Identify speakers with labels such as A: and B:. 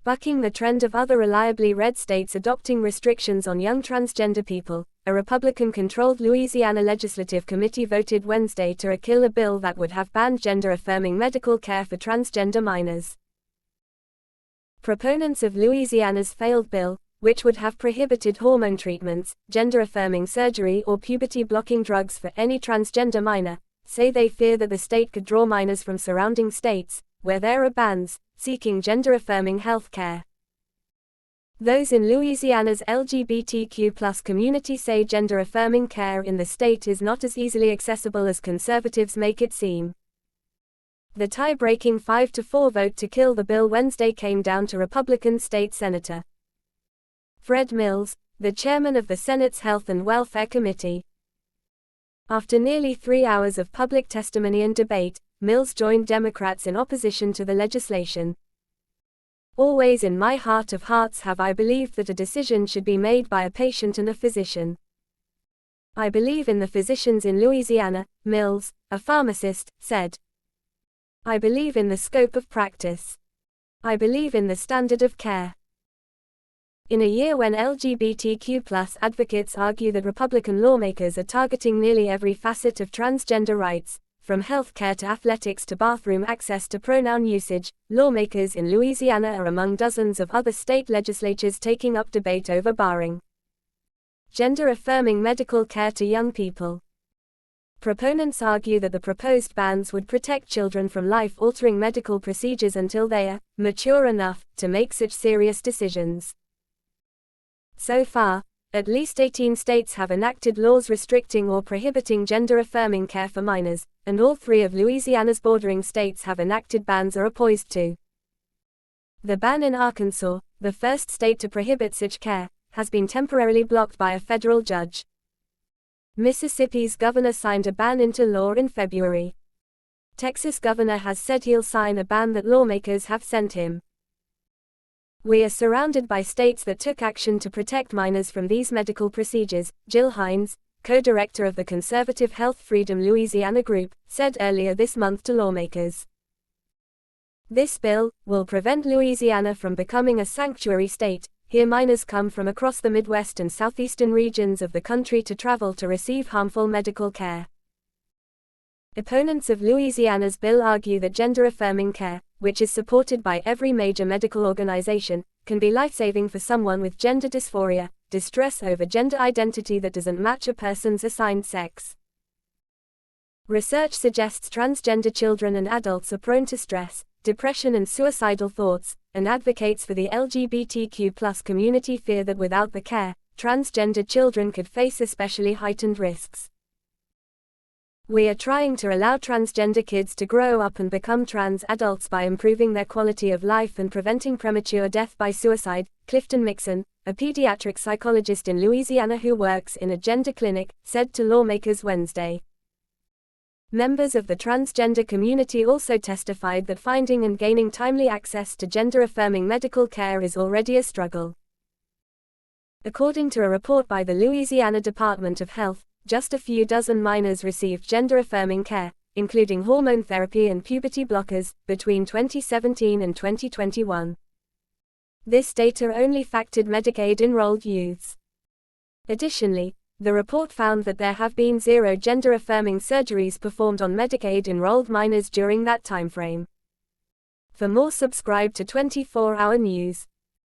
A: Bucking the trend of other reliably red states adopting restrictions on young transgender people, a Republican-controlled Louisiana Legislative Committee voted Wednesday to kill a bill that would have banned gender-affirming medical care for transgender minors. Proponents of Louisiana's failed bill, which would have prohibited hormone treatments, gender-affirming surgery or puberty-blocking drugs for any transgender minor, say they fear that the state could draw minors from surrounding states, where there are bans, seeking gender-affirming health care. Those in Louisiana's LGBTQ+ community say gender-affirming care in the state is not as easily accessible as conservatives make it seem. The tie-breaking 5-4 vote to kill the bill Wednesday came down to Republican State Senator Fred Mills, the chairman of the Senate's Health and Welfare Committee. After nearly 3 hours of public testimony and debate, Mills joined Democrats in opposition to the legislation. Always in my heart of hearts have I believed that a decision should be made by a patient and a physician. I believe in the physicians in Louisiana, Mills, a pharmacist, said. I believe in the scope of practice. I believe in the standard of care. In a year when LGBTQ+ advocates argue that Republican lawmakers are targeting nearly every facet of transgender rights, from health care to athletics to bathroom access to pronoun usage, lawmakers in Louisiana are among dozens of other state legislatures taking up debate over barring gender-affirming medical care to young people. Proponents argue that the proposed bans would protect children from life-altering medical procedures until they are mature enough to make such serious decisions. So far, at least 18 states have enacted laws restricting or prohibiting gender-affirming care for minors, and all 3 of Louisiana's bordering states have enacted bans or are poised to. The ban in Arkansas, the first state to prohibit such care, has been temporarily blocked by a federal judge. Mississippi's governor signed a ban into law in February. Texas' governor has said he'll sign a ban that lawmakers have sent him. We are surrounded by states that took action to protect minors from these medical procedures, Jill Hines, co-director of the conservative Health Freedom Louisiana group, said earlier this month to lawmakers. This bill will prevent Louisiana from becoming a sanctuary state. Here minors come from across the Midwest and southeastern regions of the country to travel to receive harmful medical care. Opponents of Louisiana's bill argue that gender-affirming care, which is supported by every major medical organization, can be life-saving for someone with gender dysphoria, distress over gender identity that doesn't match a person's assigned sex. Research suggests transgender children and adults are prone to stress, depression and suicidal thoughts, and advocates for the LGBTQ+ community fear that without the care, transgender children could face especially heightened risks. We are trying to allow transgender kids to grow up and become trans adults by improving their quality of life and preventing premature death by suicide, Clifton Mixon, a pediatric psychologist in Louisiana who works in a gender clinic, said to lawmakers Wednesday. Members of the transgender community also testified that finding and gaining timely access to gender-affirming medical care is already a struggle. According to a report by the Louisiana Department of Health, just a few dozen minors received gender-affirming care, including hormone therapy and puberty blockers, between 2017 and 2021. This data only factored Medicaid-enrolled youths. Additionally, the report found that there have been 0 gender-affirming surgeries performed on Medicaid-enrolled minors during that timeframe. For more, subscribe to 24 Hour News.